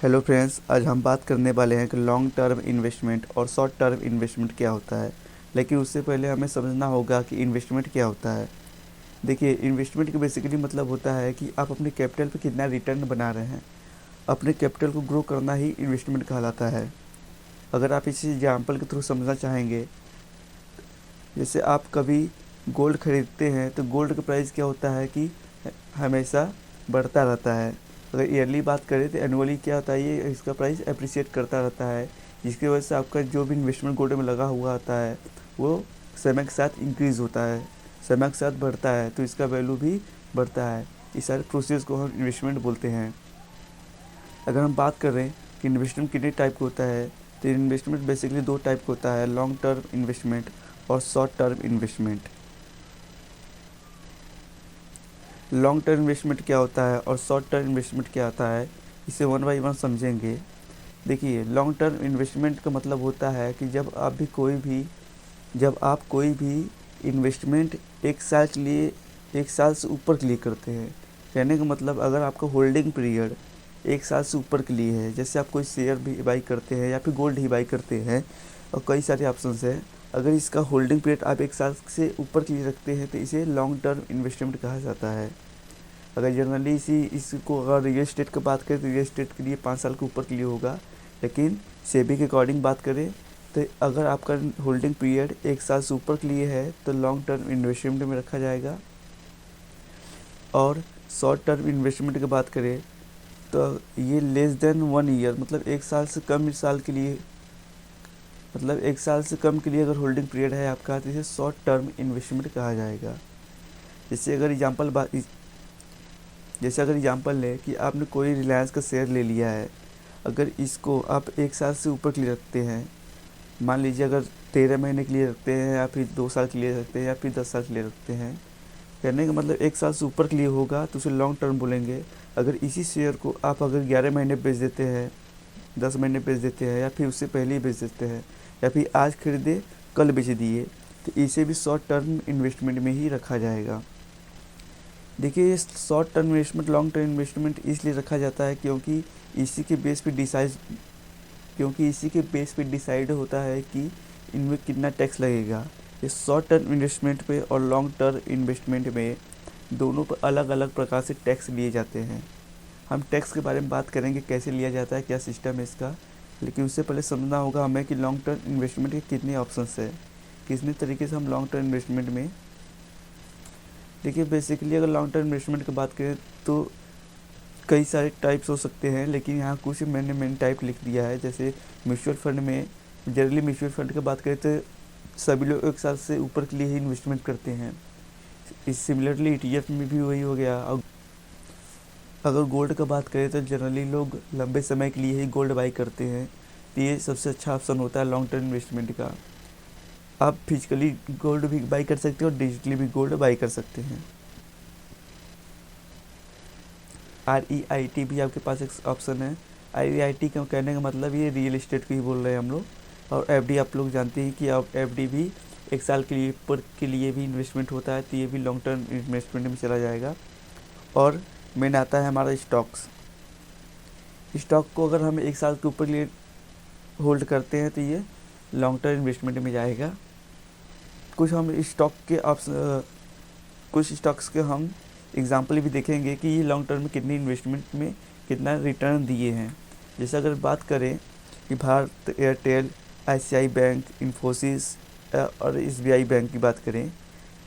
Hello friends, आज हम बात करने वाले हैं कि लॉन्ग टर्म इन्वेस्टमेंट और शॉर्ट टर्म इन्वेस्टमेंट क्या होता है। लेकिन उससे पहले हमें समझना होगा कि इन्वेस्टमेंट क्या होता है। देखिए, इन्वेस्टमेंट का बेसिकली मतलब होता है कि आप अपने कैपिटल पे कितना रिटर्न बना रहे हैं। अपने कैपिटल को ग्रो करना ही इन्वेस्टमेंट कहलाता है। अगर आप इसी एग्जाम्पल के थ्रू समझना चाहेंगे, जैसे आप कभी गोल्ड खरीदते हैं तो गोल्ड का प्राइस क्या होता है कि हमेशा बढ़ता रहता है। अगर ईयरली बात करें तो एनुअली क्या होता है, ये इसका प्राइस अप्रिशिएट करता रहता है, जिसकी वजह से आपका जो भी इन्वेस्टमेंट गोल्ड में लगा हुआ होता है वो समय के साथ इंक्रीज़ होता है, समय के साथ बढ़ता है, तो इसका वैल्यू भी बढ़ता है। इस सारे प्रोसेस को हम इन्वेस्टमेंट बोलते हैं। अगर हम बात करें कि इन्वेस्टमेंट कितने टाइप का होता है, तो इन्वेस्टमेंट बेसिकली दो टाइप का होता है, लॉन्ग टर्म इन्वेस्टमेंट और short term investment. Long term investment क्या होता है और शॉर्ट टर्म इन्वेस्टमेंट क्या होता है, इसे वन बाई वन समझेंगे। देखिए, लॉन्ग टर्म इन्वेस्टमेंट का मतलब होता है कि जब आप कोई भी इन्वेस्टमेंट एक साल से ऊपर के लिए करते हैं। कहने का मतलब, अगर आपका होल्डिंग पीरियड एक साल से ऊपर के लिए है, जैसे आप कोई शेयर भी बाई करते हैं या फिर गोल्ड ही बाई करते हैं, और कई सारे ऑप्शंस हैं। अगर इसका होल्डिंग पीरियड आप एक साल से ऊपर के लिए रखते हैं तो इसे लॉन्ग टर्म इन्वेस्टमेंट कहा जाता है। अगर जनरली इसको अगर रियल एस्टेट की बात करें तो रियल एस्टेट के लिए 5 साल के ऊपर के लिए होगा। लेकिन सेबी के अकॉर्डिंग बात करें तो अगर आपका होल्डिंग पीरियड एक साल से ऊपर के लिए है तो लॉन्ग टर्म इन्वेस्टमेंट में रखा जाएगा। और शॉर्ट टर्म इन्वेस्टमेंट की बात करें तो ये लेस देन 1 ईयर, मतलब एक साल से कम के लिए अगर होल्डिंग पीरियड है आपका तो इसे शॉर्ट टर्म इन्वेस्टमेंट कहा जाएगा। जैसे अगर एग्जांपल लें कि आपने कोई रिलायंस का शेयर ले लिया है। अगर इसको आप एक साल से ऊपर के लिए रखते हैं, मान लीजिए अगर 13 महीने के लिए रखते हैं या फिर 2 साल के लिए रखते हैं या फिर 10 साल के लिए रखते हैं, कहने का मतलब एक साल से ऊपर के लिए होगा तो उसे लॉन्ग टर्म बोलेंगे। अगर इसी शेयर को आप अगर 11 महीने बेच देते हैं, 10 महीने बेच देते हैं या फिर उससे पहले ही बेच देते हैं, या फिर आज खरीदे कल बेच दिए, तो इसे भी शॉर्ट टर्म इन्वेस्टमेंट में ही रखा जाएगा। देखिए, ये short term investment long term investment इसलिए रखा जाता है इसी के बेस पे डिसाइड क्योंकि इसी के बेस पे डिसाइड होता है कि इनमें कितना टैक्स लगेगा। ये शॉर्ट टर्म इन्वेस्टमेंट पे और लॉन्ग टर्म इन्वेस्टमेंट में दोनों पर अलग अलग प्रकार से टैक्स लिए जाते हैं। हम टैक्स के बारे में बात करेंगे, कैसे लिया जाता है, क्या सिस्टम है इसका। लेकिन उससे पहले समझना होगा हमें कि लॉन्ग टर्म इन्वेस्टमेंट के कितने ऑप्शंस है, कितने तरीके से हम लॉन्ग टर्म इन्वेस्टमेंट में। देखिए, बेसिकली अगर लॉन्ग टर्म इन्वेस्टमेंट की बात करें तो कई सारे टाइप्स हो सकते हैं, लेकिन यहाँ कुछ मैंने मेन टाइप लिख दिया है। जैसे म्यूचुअल फंड में, जनरली म्यूचुअल फंड की बात करें तो सभी लोग एक साल से ऊपर के लिए ही इन्वेस्टमेंट करते हैं। इस सिमिलरली ETF में भी वही हो गया। और अगर गोल्ड का बात करें तो जनरली लोग लंबे समय के लिए ही गोल्ड बाई करते हैं, तो ये सबसे अच्छा ऑप्शन होता है लॉन्ग टर्म इन्वेस्टमेंट का। आप फिजिकली गोल्ड भी बाई कर सकते हैं और डिजिटली भी गोल्ड बाई कर सकते हैं। REIT भी आपके पास एक ऑप्शन है। REIT का कहने का मतलब ये रियल एस्टेट को ही बोल रहे हैं हम लोग। और FD आप लोग जानते हैं कि अब FD भी एक साल के लिए भी इन्वेस्टमेंट होता है, तो ये भी लॉन्ग टर्म इन्वेस्टमेंट में चला जाएगा। और मेन आता है हमारा स्टॉक को अगर हम एक साल के ऊपर लिए होल्ड करते हैं तो ये लॉन्ग टर्म इन्वेस्टमेंट में जाएगा। कुछ स्टॉक्स के हम एग्जाम्पल भी देखेंगे कि ये लॉन्ग टर्म में कितनी इन्वेस्टमेंट में कितना रिटर्न दिए हैं। जैसे अगर बात करें कि Bharat Airtel, ICICI bank, Infosys और SBI बैंक की बात करें,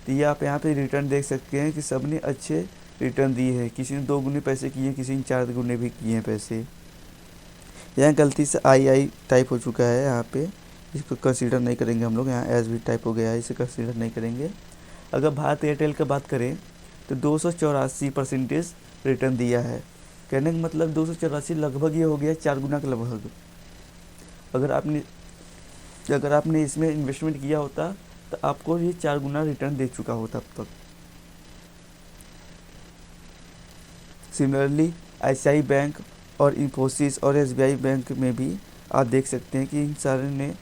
तो ये आप यहाँ पे रिटर्न देख सकते हैं कि सब ने अच्छे रिटर्न दिए हैं। किसी ने 2 गुने पैसे किए, किसी ने 4 गुने भी किए हैं पैसे। यहाँ गलती से आई टाइप हो चुका है, यहाँ पे इसको कंसीडर नहीं करेंगे हम लोग। यहाँ एस भी टाइप हो गया है, इसे कंसीडर नहीं करेंगे। अगर भारत एयरटेल की बात करें तो 284% रिटर्न दिया है। कहने का मतलब 284 लगभग ये हो गया 4 गुना के लगभग। अगर आपने इसमें इन्वेस्टमेंट किया होता तो आपको ये 4 गुना रिटर्न दे चुका होता अब तक। सिमिलरली ICICI बैंक और इन्फोसिस और SBI बैंक में भी आप देख सकते हैं कि इन सारे ने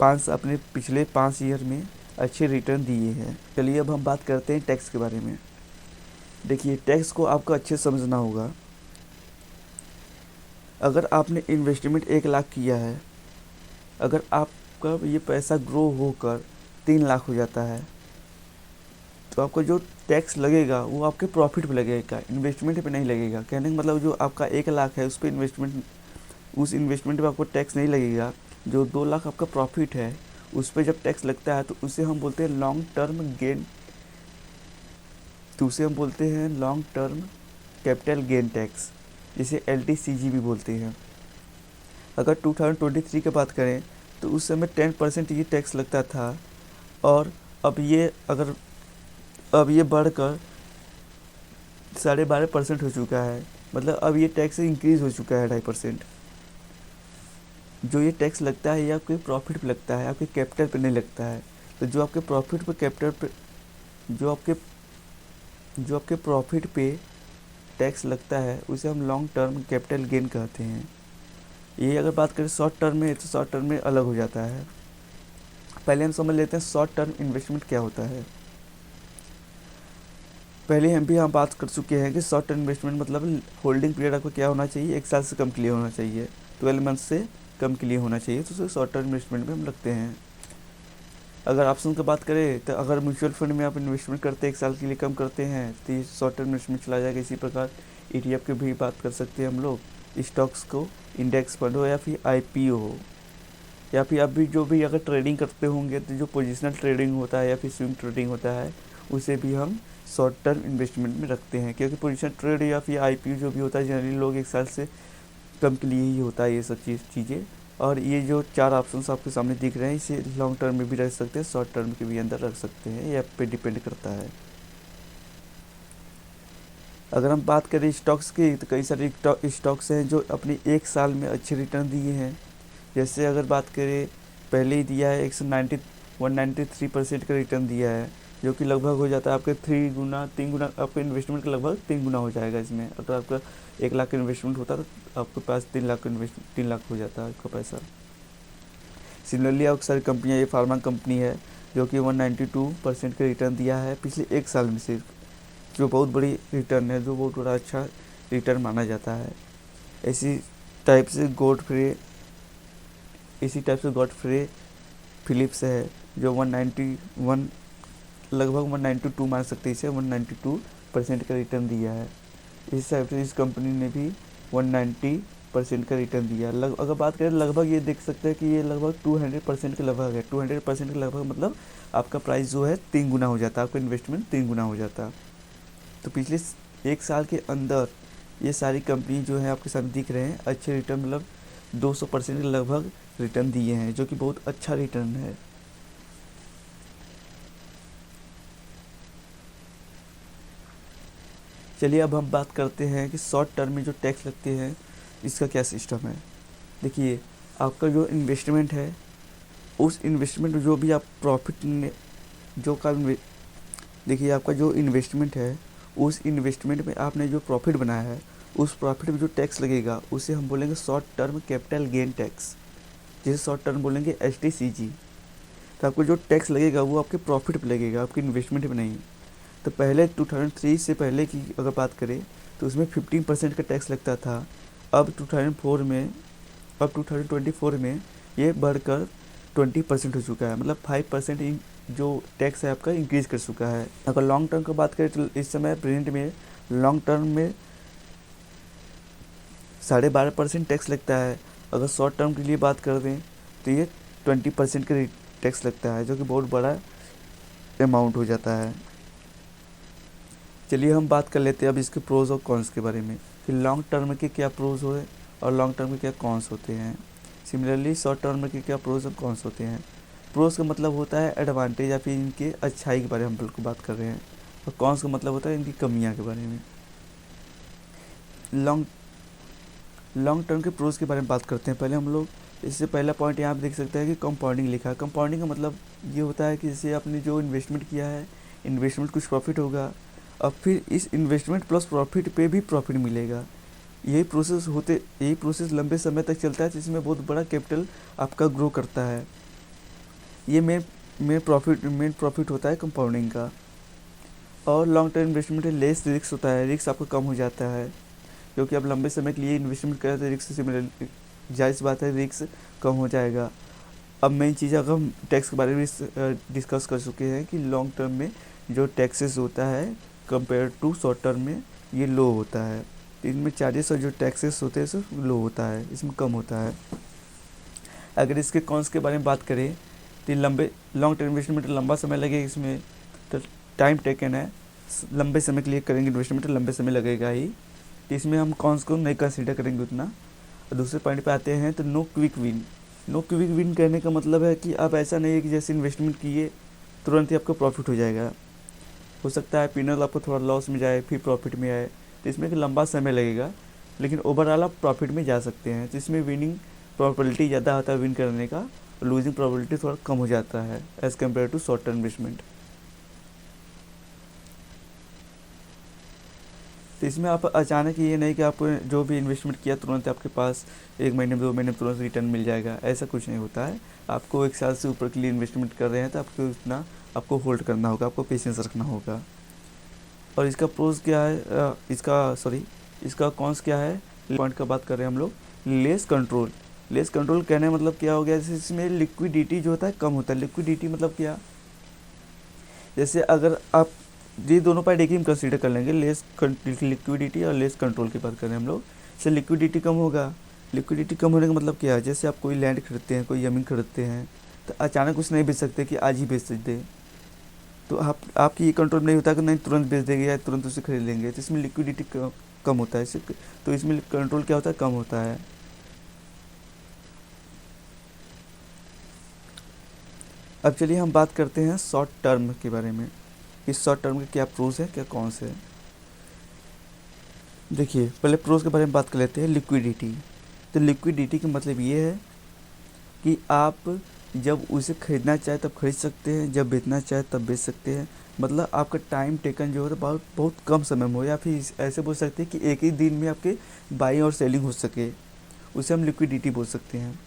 अपने पिछले 5 ईयर में अच्छे रिटर्न दिए हैं। चलिए अब हम बात करते हैं टैक्स के बारे में। देखिए, टैक्स को आपको अच्छे से समझना होगा। अगर आपने इन्वेस्टमेंट 1 लाख किया है, अगर आपका ये पैसा ग्रो होकर 3 लाख हो जाता है, तो आपका जो टैक्स लगेगा वो आपके प्रॉफिट पे लगेगा, इन्वेस्टमेंट पे नहीं लगेगा। कहने का मतलब जो आपका 1 लाख है उस पर उस इन्वेस्टमेंट पे आपको टैक्स नहीं लगेगा। जो 2 लाख आपका प्रॉफिट है उस पर जब टैक्स लगता है तो उसे हम बोलते हैं लॉन्ग टर्म गेन, तो उसे हम बोलते हैं long term capital gain tax, जिसे LTCG भी बोलते हैं। अगर 2023 की बात करें तो उस समय 10% ये टैक्स लगता था, और अब ये बढ़कर 12.5% हो चुका है। मतलब अब ये टैक्स इंक्रीज़ हो चुका है 2.5%। जो ये टैक्स लगता है ये आपके प्रॉफिट पे लगता है, आपके कैपिटल पे नहीं लगता है। तो जो आपके प्रॉफिट पे कैपिटल पे जो आपके प्रॉफिट पे टैक्स लगता है उसे हम लॉन्ग टर्म कैपिटल गेन कहते हैं। ये अगर बात करें शॉर्ट टर्म में तो शॉर्ट टर्म में अलग हो जाता है। पहले हम समझ लेते हैं शॉर्ट टर्म इन्वेस्टमेंट क्या होता है। पहले हम बात कर चुके हैं कि शॉर्ट टर्म इन्वेस्टमेंट मतलब होल्डिंग पीरियड आपका क्या होना चाहिए, 1 साल से कम के लिए होना चाहिए, 12 मंथ से कम के लिए होना चाहिए, तो उसे शॉर्ट टर्म इन्वेस्टमेंट में हम रखते हैं। अगर ऑप्शन की बात करें तो अगर म्यूचुअल फंड में आप इन्वेस्टमेंट करते हैं 1 साल के लिए कम करते हैं तो ये शॉर्ट टर्म इन्वेस्टमेंट चला जाएगा। इसी प्रकार ETF की भी बात कर सकते हैं हम लोग, स्टॉक्स को इंडेक्स फंड हो या फिर IPO हो, या फिर आप भी जो भी अगर ट्रेडिंग करते होंगे तो जो पोजिशनल ट्रेडिंग होता है या फिर स्विंग ट्रेडिंग होता है उसे भी हम शॉर्ट टर्म इन्वेस्टमेंट में रखते हैं। क्योंकि पोजिशनल ट्रेड या फिर IPO जो भी होता है जनरली लोग 1 साल से कम के लिए ही होता है ये सब चीज़ें। और ये जो 4 ऑप्शंस आपके सामने दिख रहे हैं इसे लॉन्ग टर्म में भी रख सकते हैं, शॉर्ट टर्म के भी अंदर रख सकते हैं, ये आप पे डिपेंड करता है। अगर हम बात करें स्टॉक्स की तो कई सारे स्टॉक्स हैं जो अपने 1 साल में अच्छे रिटर्न दिए हैं। जैसे अगर बात करें पहले ही दिया है 193% का रिटर्न दिया है, जो कि लगभग हो जाता है आपके 3 गुना आपके इन्वेस्टमेंट का लगभग 3 गुना हो जाएगा इसमें। अगर आपका 1 लाख का इन्वेस्टमेंट होता तो आपके पास 3 लाख हो जाता है आपका पैसा। सिमिलरली और सारी कंपनियाँ, ये फार्मा कंपनी है जो कि 192% का रिटर्न दिया है पिछले 1 साल में सिर्फ, जो बहुत बड़ी रिटर्न है, जो बहुत बड़ा अच्छा रिटर्न माना जाता है। इसी टाइप से गॉडफ्रे फिलिप्स है जो 191 लगभग 192 मान सकते हैं इसे, 192% का रिटर्न दिया है। इस हिसाब से इस कंपनी ने भी 190% का रिटर्न दिया। अगर बात करें लगभग ये देख सकते हैं कि ये लगभग 200% के लगभग है। 200% के लगभग मतलब आपका प्राइस जो है 3 गुना हो जाता है, आपका इन्वेस्टमेंट 3 गुना हो जाता है। तो पिछले 1 साल के अंदर ये सारी कंपनी जो है आपके सामने दिख रहे हैं अच्छे रिटर्न मतलब 200% के लगभग रिटर्न दिए हैं, जो कि बहुत अच्छा रिटर्न है। चलिए अब हम बात करते हैं कि शॉर्ट टर्म में जो टैक्स लगते हैं इसका क्या सिस्टम है। देखिए आपका जो इन्वेस्टमेंट है उस इन्वेस्टमेंट जो भी आप प्रॉफिट ने जो का देखिए आपका जो इन्वेस्टमेंट है उस इन्वेस्टमेंट में आपने जो प्रॉफिट बनाया है उस प्रॉफिट में जो टैक्स लगेगा उसे हम बोलेंगे short term capital gain tax, जिसे शॉर्ट टर्म बोलेंगे STCG। तो आपको जो टैक्स लगेगा वो आपके प्रॉफिट पे लगेगा, आपके इन्वेस्टमेंट पे नहीं। तो पहले 2003 से पहले की अगर बात करें तो उसमें 15% का टैक्स लगता था। अब 2024 में ये बढ़कर 20% हो चुका है, मतलब 5% जो टैक्स है आपका इंक्रीज़ कर चुका है। अगर लॉन्ग टर्म की बात करें तो इस समय प्रेजेंट में लॉन्ग टर्म में 12.5% टैक्स लगता है। अगर शॉर्ट टर्म के लिए बात कर दें तो ये 20% का टैक्स लगता है, जो कि बहुत बड़ा अमाउंट हो जाता है। चलिए हम बात कर लेते हैं अब इसके प्रोज और कॉन्स के बारे में, कि लॉन्ग टर्म के क्या प्रोज हो और लॉन्ग टर्म के क्या कॉन्स होते हैं। सिमिलरली शॉर्ट टर्म के क्या प्रोज और कॉन्स होते हैं। प्रोज का मतलब होता है एडवांटेज या फिर इनके अच्छाई के बारे में हम बिल्कुल बात कर रहे हैं, और कॉन्स का मतलब होता है इनकी कमियां के बारे में। लॉन्ग टर्म के प्रोज के बारे में बात करते हैं। पहले हम लोग इससे पहला पॉइंट यहाँ पे देख सकते हैं कि कंपाउंडिंग लिखा है। कंपाउंडिंग का मतलब ये होता है कि जैसे आपने जो इन्वेस्टमेंट किया है, इन्वेस्टमेंट कुछ प्रॉफिट होगा, अब फिर इस इन्वेस्टमेंट प्लस प्रॉफिट पे भी प्रॉफिट मिलेगा। यही प्रोसेस लंबे समय तक चलता है, जिसमें बहुत बड़ा कैपिटल आपका ग्रो करता है। ये मेन प्रॉफिट होता है कंपाउंडिंग का। और लॉन्ग टर्म इन्वेस्टमेंट में लेस रिस्क होता है, रिस्क आपका कम हो जाता है। क्योंकि आप लंबे समय के लिए इन्वेस्टमेंट करें तो रिस्क सिमिलर जायज़ बात है, रिस्क कम हो जाएगा। अब मेन चीज़ अगर हम टैक्स के बारे में डिस्कस कर चुके हैं कि लॉन्ग टर्म में जो टैक्सेस होता है कंपेयर टू शॉर्ट टर्म में ये लो होता है। तो इनमें चार्जेस और जो टैक्सेस होते हैं सब लो होता है, इसमें कम होता है। अगर इसके कॉन्स के बारे में बात करें तो लॉन्ग टर्म इन्वेस्टमेंट लंबा समय लगेगा, इसमें तो टाइम टेकन है, लंबे समय के लिए करेंगे इन्वेस्टमेंट तो लंबे समय लगेगा ही, तो इसमें हम कॉन्स को नहीं कंसीडर करेंगे उतना। और दूसरे पॉइंट पे आते हैं तो no quick win. No quick win कहने का मतलब है कि आप ऐसा नहीं है कि जैसे इन्वेस्टमेंट किए तुरंत ही आपको प्रॉफिट हो जाएगा। हो सकता है पिनल आपको थोड़ा लॉस में जाए फिर प्रॉफिट में आए, तो इसमें एक लंबा समय लगेगा, लेकिन ओवरऑल आप प्रॉफिट में जा सकते हैं। तो इसमें विनिंग प्रोबेबिलिटी ज़्यादा होता है विन करने का, और लूजिंग प्रोबेबिलिटी थोड़ा कम हो जाता है as compared to short term investment. तो इसमें आप अचानक ये नहीं कि आप जो भी इन्वेस्टमेंट किया तुरंत आपके पास 1 महीने में 2 महीने में तुरंत रिटर्न मिल जाएगा, ऐसा कुछ नहीं होता है। आपको 1 साल से ऊपर के लिए इन्वेस्टमेंट कर रहे हैं तो आपको उतना आपको होल्ड करना होगा, आपको पेशेंस रखना होगा। और इसका प्रोज क्या है, इसका कॉन्स क्या है, पॉइंट का बात कर रहे हैं हम लोग। लेस कंट्रोल कहने का मतलब क्या हो गया, जैसे इसमें लिक्विडिटी जो होता है कम होता है। लिक्विडिटी मतलब क्या, जैसे अगर आप ये दोनों पॉइंट एक ही हम कंसीडर कर लेंगे, लेस लिक्विडिटी और लेस कंट्रोल की बात करें हम लोग। जैसे लिक्विडिटी कम होगा, लिक्विडिटी कम होने का मतलब क्या है, जैसे आप कोई लैंड खरीदते हैं, कोई ज़मीन खरीदते हैं, तो अचानक उसे नहीं बेच सकते कि आज ही बेच दें, तो आपकी ये कंट्रोल नहीं होता कि नहीं तुरंत बेच देंगे या तुरंत उसे खरीद लेंगे, तो इसमें लिक्विडिटी कम होता है। तो इसमें कंट्रोल क्या होता है, कम होता है। अब चलिए हम बात करते हैं शॉर्ट टर्म के बारे में। इस शॉर्ट टर्म के क्या प्रोज है, क्या कौन से है। देखिए पहले प्रोज के बारे में बात कर लेते हैं। लिक्विडिटी, तो लिक्विडिटी का मतलब ये है कि आप जब उसे खरीदना चाहे तब खरीद सकते हैं, जब बेचना चाहे तब बेच सकते हैं। मतलब आपका टाइम टेकन जो है बहुत कम समय में हो, या फिर ऐसे बोल सकते हैं कि एक ही दिन में आपके बाइंग और सेलिंग हो सके, उसे हम लिक्विडिटी बोल सकते हैं।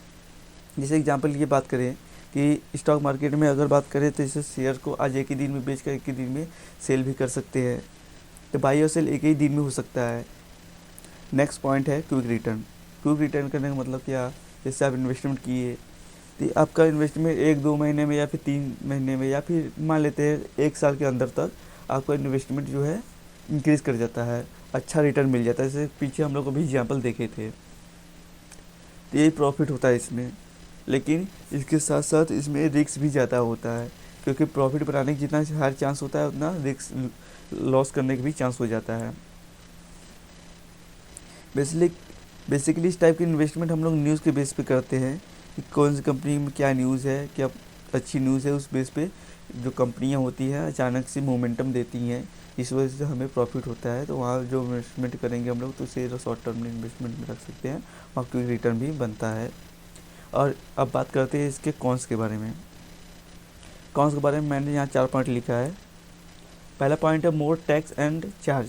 जैसे एग्जांपल ये बात करें कि स्टॉक मार्केट में अगर बात करें तो जैसे शेयर को आज एक ही दिन में बेच कर एक ही दिन में सेल भी कर सकते हैं, तो बाई और सेल एक ही दिन में हो सकता है। नेक्स्ट पॉइंट है क्विक रिटर्न। क्विक रिटर्न करने का मतलब क्या, जैसे आप इन्वेस्टमेंट किए तो आपका इन्वेस्टमेंट 1-2 महीने में या फिर 3 महीने में या फिर मान लेते हैं 1 साल के अंदर तक आपका इन्वेस्टमेंट जो है इंक्रीज़ कर जाता है, अच्छा रिटर्न मिल जाता है। जैसे पीछे हम लोग अभी एग्जाम्पल देखे थे, तो यही प्रॉफिट होता है इसमें। लेकिन इसके साथ साथ इसमें रिस्क भी ज़्यादा होता है, क्योंकि प्रॉफिट बनाने की जितना हायर चांस होता है उतना रिस्क लॉस करने का भी चांस हो जाता है। बेसिकली इस टाइप की इन्वेस्टमेंट हम लोग न्यूज़ के बेस पे करते हैं कि कौन सी कंपनी में क्या न्यूज़ है, क्या अच्छी न्यूज़ है, उस बेस पे जो कंपनियां होती हैं अचानक से मोमेंटम देती हैं, इस वजह से हमें प्रॉफिट होता है। तो वहाँ जो इन्वेस्टमेंट करेंगे हम लोग तो उसे शॉर्ट टर्म इन्वेस्टमेंट में रख सकते हैं और क्विक रिटर्न भी बनता है। और अब बात करते हैं इसके कॉन्स के बारे में। कॉन्स के बारे में मैंने यहाँ 4 पॉइंट लिखा है। पहला पॉइंट है मोर टैक्स एंड चार्ज।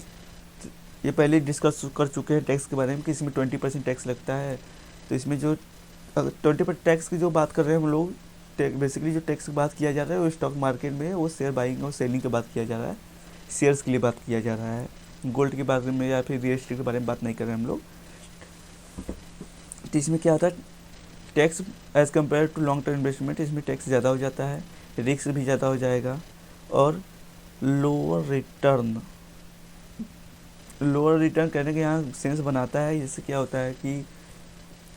ये पहले डिस्कस कर चुके हैं टैक्स के बारे में कि इसमें 20% टैक्स लगता है। तो इसमें जो 20% टैक्स की जो बात कर रहे हैं हम लोग, बेसिकली जो टैक्स की बात किया जा रहा है वो स्टॉक मार्केट में वो शेयर बाइंग और सेलिंग की बात किया जा रहा है, शेयर्स के लिए बात किया जा रहा है। गोल्ड के बारे में या फिर रियल एस्टेट के बारे में बात नहीं कर रहे हम लोग। तो इसमें क्या होता है, tax as compared to long term investment इसमें टैक्स ज़्यादा हो जाता है, रिस्क भी ज़्यादा हो जाएगा और लोअर रिटर्न करने के यहाँ सेंस बनाता है। इससे क्या होता है कि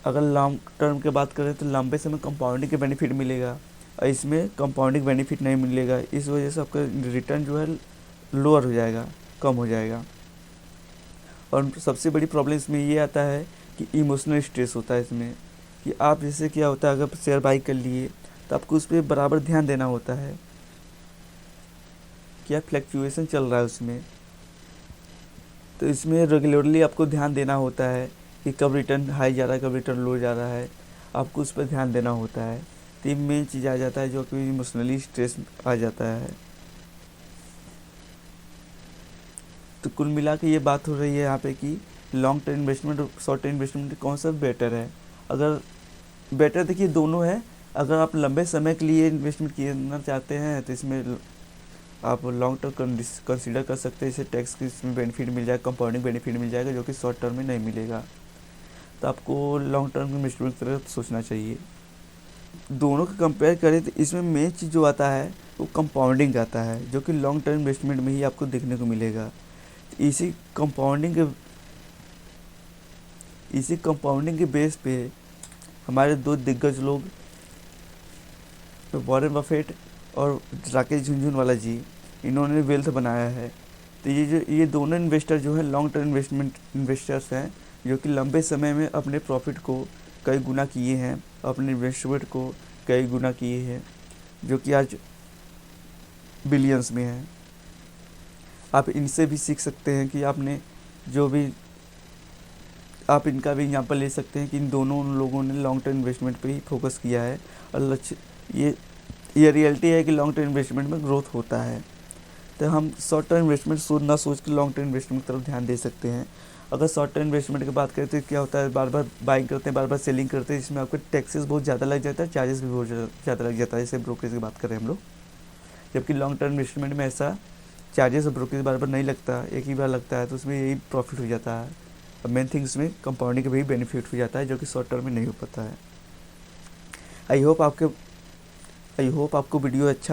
अगर लॉन्ग टर्म की बात करें तो लंबे समय कंपाउंडिंग के बेनिफिट मिलेगा और इसमें कंपाउंडिंग बेनिफिट नहीं मिलेगा, इस वजह से आपका रिटर्न जो है लोअर हो जाएगा, कम हो जाएगा। और सबसे बड़ी प्रॉब्लम इसमें ये आता है कि इमोशनल स्ट्रेस होता है इसमें, कि आप जैसे क्या होता है अगर शेयर बाई कर लिए तो आपको उस पर बराबर ध्यान देना होता है, क्या फ्लक्चुएशन चल रहा है उसमें, तो इसमें रेगुलरली आपको ध्यान देना होता है कि कब रिटर्न हाई जा रहा है, कब रिटर्न लो जा रहा है, आपको उस पर ध्यान देना होता है। तो ये मेन चीज़ आ जाता है जो कि इमोशनली स्ट्रेस आ जाता है। तो कुल मिला के ये बात हो रही है यहाँ पे कि लॉन्ग टर्म इन्वेस्टमेंट और शॉर्ट टर्म इन्वेस्टमेंट कौन सा बेटर है। अगर बेटर देखिए दोनों है, अगर आप लंबे समय के लिए इन्वेस्टमेंट करना चाहते हैं तो इसमें आप लॉन्ग टर्म कंसिडर कर सकते हैं। इसे टैक्स की इसमें बेनिफिट मिल जाएगा, कंपाउंडिंग बेनिफिट मिल जाएगा, जो कि शॉर्ट टर्म में नहीं मिलेगा। तो आपको लॉन्ग टर्म इन्वेस्टमेंट की तरफ सोचना चाहिए। दोनों को कंपेयर करें तो इसमें मेन चीज़ जो आता है वो कंपाउंडिंग आता है, जो कि लॉन्ग टर्म इन्वेस्टमेंट में ही आपको देखने को मिलेगा। इसी कंपाउंडिंग के बेस पे हमारे दो दिग्गज लोग, वॉरेन बफेट और राकेश झुनझुनवाला जी, इन्होंने वेल्थ बनाया है। तो ये दोनों इन्वेस्टर जो है लॉन्ग टर्म इन्वेस्टर्स हैं, जो कि लंबे समय में अपने प्रॉफिट को कई गुना किए हैं, अपने इन्वेस्टमेंट को कई गुना किए हैं, जो कि आज बिलियंस में है। आप इनसे भी सीख सकते हैं कि आपने जो भी आप इनका भी एग्जाम्पल ले सकते हैं कि इन दोनों लोगों ने लॉन्ग टर्म इन्वेस्टमेंट पे ही फोकस किया है। और लक्ष्य ये रियलिटी है कि लॉन्ग टर्म इन्वेस्टमेंट में ग्रोथ होता है। तो हम शॉर्ट टर्म इन्वेस्टमेंट ना सोच के लॉन्ग टर्म इन्वेस्टमेंट की तरफ ध्यान दे सकते हैं। अगर शॉर्ट टर्म इन्वेस्टमेंट की बात करें तो क्या होता है, बार बार बाइंग करते हैं, बार बार सेलिंग करते हैं, इसमें आपको टैक्सेस बहुत ज़्यादा लग जाता है, चार्जेस भी बहुत ज़्यादा लग जाता है, जैसे ब्रोकरेज की बात करें हम लोग। जबकि लॉन्ग टर्म इन्वेस्टमेंट में ऐसा चार्जेस और ब्रोकरेज बार बार नहीं लगता, एक ही बार लगता है, तो उसमें यही प्रॉफिट हो जाता है। और मेन थिंग इसमें कंपाउंडिंग का भी बेनिफिट हो जाता है, जो कि शॉर्ट टर्म में नहीं हो पाता है। आई होप आपको वीडियो अच्छा